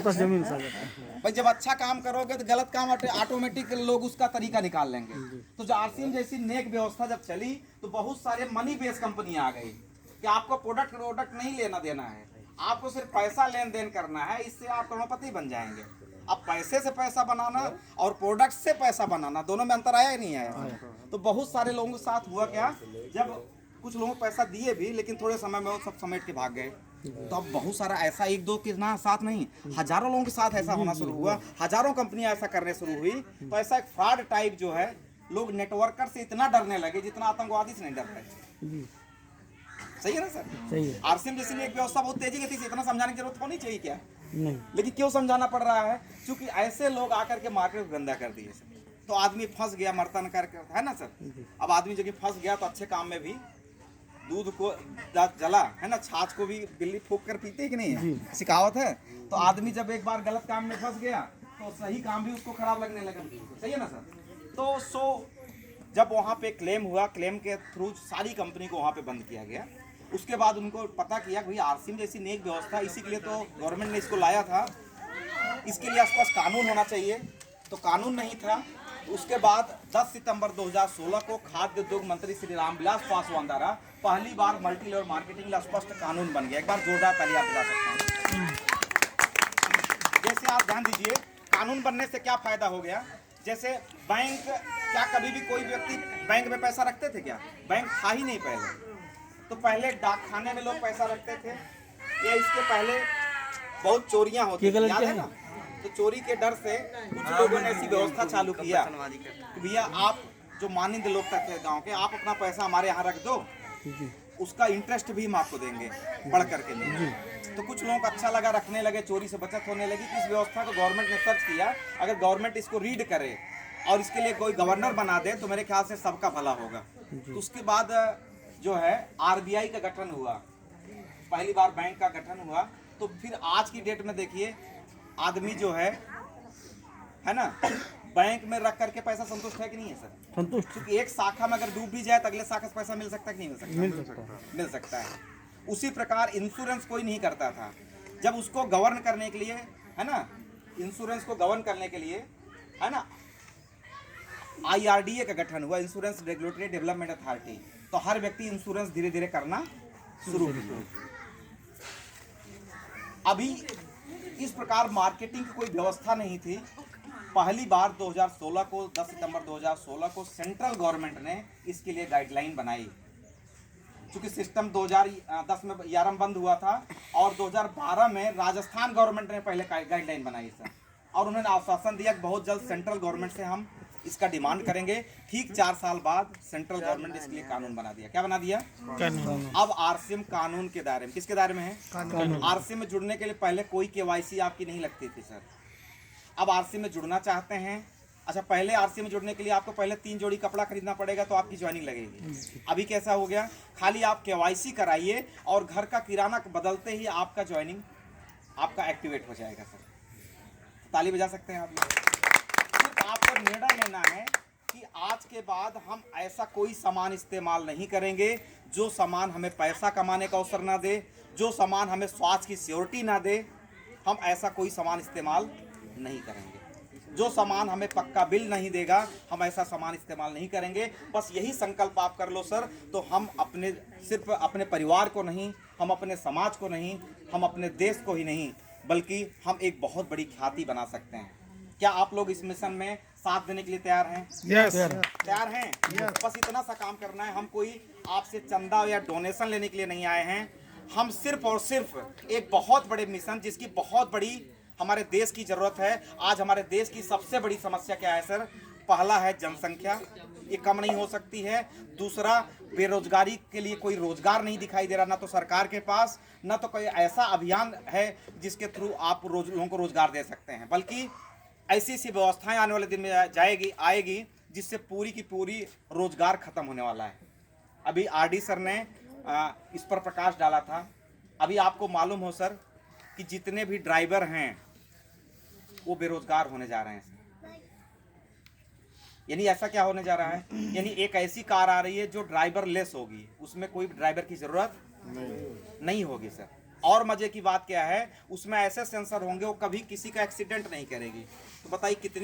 तो जमीन भाई जब अच्छा काम करोगे तो गलत काम ऑटोमेटिक लोग उसका तरीका निकाल लेंगे। तो जो आरसीएम जैसी नेक व्यवस्था जब चली तो बहुत सारे मनी बेस्ड कंपनी आ गई कि आपको प्रोडक्ट नहीं लेना देना है, आपको सिर्फ पैसा लेन देन करना है, इससे आप करोड़पति बन जाएंगे। अब पैसे से पैसा बनाना और प्रोडक्ट से पैसा बनाना दोनों में अंतर आया ही नहीं आया। तो बहुत सारे लोगों के साथ हुआ क्या, जब कुछ लोगों को पैसा दिए भी लेकिन थोड़े समय में वो सब समेट के भाग गए। तो अब बहुत सारा ऐसा एक दो के ना साथ नहीं, हजारों लोगों के साथ ऐसा होना शुरू हुआ, हजारों कंपनियां ऐसा करने शुरू हुई। तो ऐसा एक फ्रॉड टाइप जो है, लोग नेटवर्कर से इतना डरने लगे जितना आतंकवादी से नहीं डर रहे। सही है ना सर? सही है। आरसीएम जैसी एक व्यवस्था बहुत तेजी गति से, इतना समझाने की जरूरत होनी चाहिए क्या? नहीं। लेकिन क्यों समझाना पड़ रहा है? क्योंकि ऐसे लोग आकर के मार्केट को गंदा कर दिए सर। तो आदमी फंस गया मर्तन करके, है ना सर? अब आदमी जब फंस गया तो अच्छे काम में भी दूध को जला है ना, छाछ को भी बिल्ली फूंक कर पीते कि नहीं है, सिखावत है। तो आदमी जब एक बार गलत काम में फंस गया तो सही काम भी उसको खराब लगने लगा। सही है ना सर? तो जब वहाँ पे क्लेम हुआ, क्लेम के थ्रू सारी कंपनी को वहाँ पे बंद किया गया। उसके बाद उनको पता किया कि भाई आरसीएम जैसी नेक व्यवस्था, इसी के लिए तो गवर्नमेंट ने इसको लाया था, इसके लिए आसपास कानून होना चाहिए। तो कानून नहीं था। उसके बाद 10 सितंबर 2016 को खाद्य उद्योग मंत्री श्री रामविलास पासवान द्वारा पहली बार मल्टी लेवल मार्केटिंग का स्पष्ट कानून बन गया। एक बार जोरदार ताली आप बजा सकते हैं। जैसे आप ध्यान दीजिए, कानून बनने से क्या फायदा हो गया। जैसे बैंक, क्या कभी भी कोई व्यक्ति बैंक में पैसा रखते थे क्या? बैंक था ही नहीं पहले। तो पहले डाकखाने में लोग पैसा रखते थे, या इसके पहले बहुत चोरियां होती थी, याद है ना? तो चोरी के डर से कुछ लोगों ने ऐसी व्यवस्था चालू किया कि भैया आप जो मानिंद लोग थे गांव के, आप अपना पैसा हमारे यहाँ रख दो, उसका इंटरेस्ट भी हम आपको देंगे पढ़ करके नहीं। तो कुछ लोगों को अच्छा लगा, रखने लगे, चोरी से बचत होने लगी। इस व्यवस्था को गवर्नमेंट ने सर्च किया, अगर गवर्नमेंट इसको रीड करे और इसके लिए कोई गवर्नर बना दे तो मेरे ख्याल से सबका भला होगा। तो उसके बाद जो है आरबीआई का गठन हुआ, पहली बार बैंक का गठन हुआ। तो फिर आज की डेट में देखिए, आदमी जो है ना, बैंक में रख करके पैसा संतुष्ट है कि नहीं है सर? संतुष्ट। क्योंकि एक शाखा में अगर डूब भी जाए तो अगले शाखा से पैसा मिल सकता है कि नहीं मिल सकता? मिल सकता है। उसी प्रकार इंश्योरेंस कोई नहीं करता था, जब उसको गवर्न करने के लिए, है ना, इंश्योरेंस को गवर्न करने के लिए, है ना, IRDA का गठन हुआ, इंश्योरेंस रेगुलेटरी डेवलपमेंट अथॉरिटी। तो हर व्यक्ति इंश्योरेंस धीरे धीरे करना शुरू किया। अभी इस प्रकार मार्केटिंग की कोई व्यवस्था नहीं थी। पहली बार 2016 को 10 सितंबर 2016 को सेंट्रल गवर्नमेंट ने इसके लिए गाइडलाइन बनाई। चूंकि सिस्टम 2010 में 11 में बंद हुआ था और 2012 में राजस्थान गवर्नमेंट ने पहले गाइडलाइन बनाई सर, और उन्होंने आश्वासन दिया कि बहुत जल्द सेंट्रल गवर्नमेंट से हम इसका डिमांड करेंगे। ठीक 4 साल बाद सेंट्रल गवर्नमेंट इसके लिए कानून बना दिया। क्या बना दिया? कानून। अब आरसीएम कानून के दायरे में, किसके दायरे में है? कानून। आरसीएम में जुड़ने के लिए पहले कोई केवाईसी आपकी नहीं लगती थी सर। अब आरसीएम में जुड़ना चाहते हैं, अच्छा पहले आरसीएम में जुड़ने के लिए आपको पहले 3 जोड़ी कपड़ा खरीदना पड़ेगा तो आपकी ज्वाइनिंग लगेगी। अभी कैसा हो गया, खाली आप केवाईसी कराइए और घर का किराना बदलते ही आपका ज्वाइनिंग आपका एक्टिवेट हो जाएगा सर। ताली बजा सकते हैं आप। आपको निर्णय लेना है कि आज के बाद हम ऐसा कोई सामान इस्तेमाल नहीं करेंगे जो सामान हमें पैसा कमाने का अवसर ना दे, जो सामान हमें स्वास्थ्य की सिक्योरिटी ना दे। हम ऐसा कोई सामान इस्तेमाल नहीं करेंगे। जो सामान हमें पक्का बिल नहीं देगा, हम ऐसा सामान इस्तेमाल नहीं करेंगे। बस यही संकल्प आप कर लो सर, तो हम अपने सिर्फ अपने परिवार को नहीं, हम अपने समाज को नहीं, हम अपने देश को ही नहीं, बल्कि हम एक बहुत बड़ी ख्याति बना सकते हैं। क्या आप लोग इस मिशन में साथ देने के लिए तैयार हैं? यस। तैयार हैं? बस इतना सा काम करना है। हम कोई आपसे चंदा या डोनेशन लेने के लिए नहीं आए हैं। हम सिर्फ और सिर्फ एक बहुत बड़े मिशन, जिसकी बहुत बड़ी हमारे देश की जरूरत है। आज हमारे देश की सबसे बड़ी समस्या क्या है सर? पहला है जनसंख्या, ये कम नहीं हो सकती है। दूसरा, बेरोजगारी के लिए कोई रोजगार नहीं दिखाई दे रहा, ना तो सरकार के पास, ना तो कोई ऐसा अभियान है जिसके थ्रू आप लोगों को रोजगार दे सकते हैं। बल्कि ऐसी सी व्यवस्थाएं आने वाले दिन में आएगी जिससे पूरी की पूरी रोजगार खत्म होने वाला है। अभी आरडी सर ने इस पर प्रकाश डाला था। अभी आपको मालूम हो सर कि जितने भी ड्राइवर हैं वो बेरोजगार होने जा रहे हैं। यानी ऐसा क्या होने जा रहा है, यानी एक ऐसी कार आ रही है जो ड्राइवर लेस होगी, उसमें कोई ड्राइवर की जरूरत नहीं होगी सर। और मजे की बात क्या है, उसमें ऐसे सेंसर होंगे वो कभी किसी का एक्सीडेंट नहीं करेगी। तो बताइए कितनी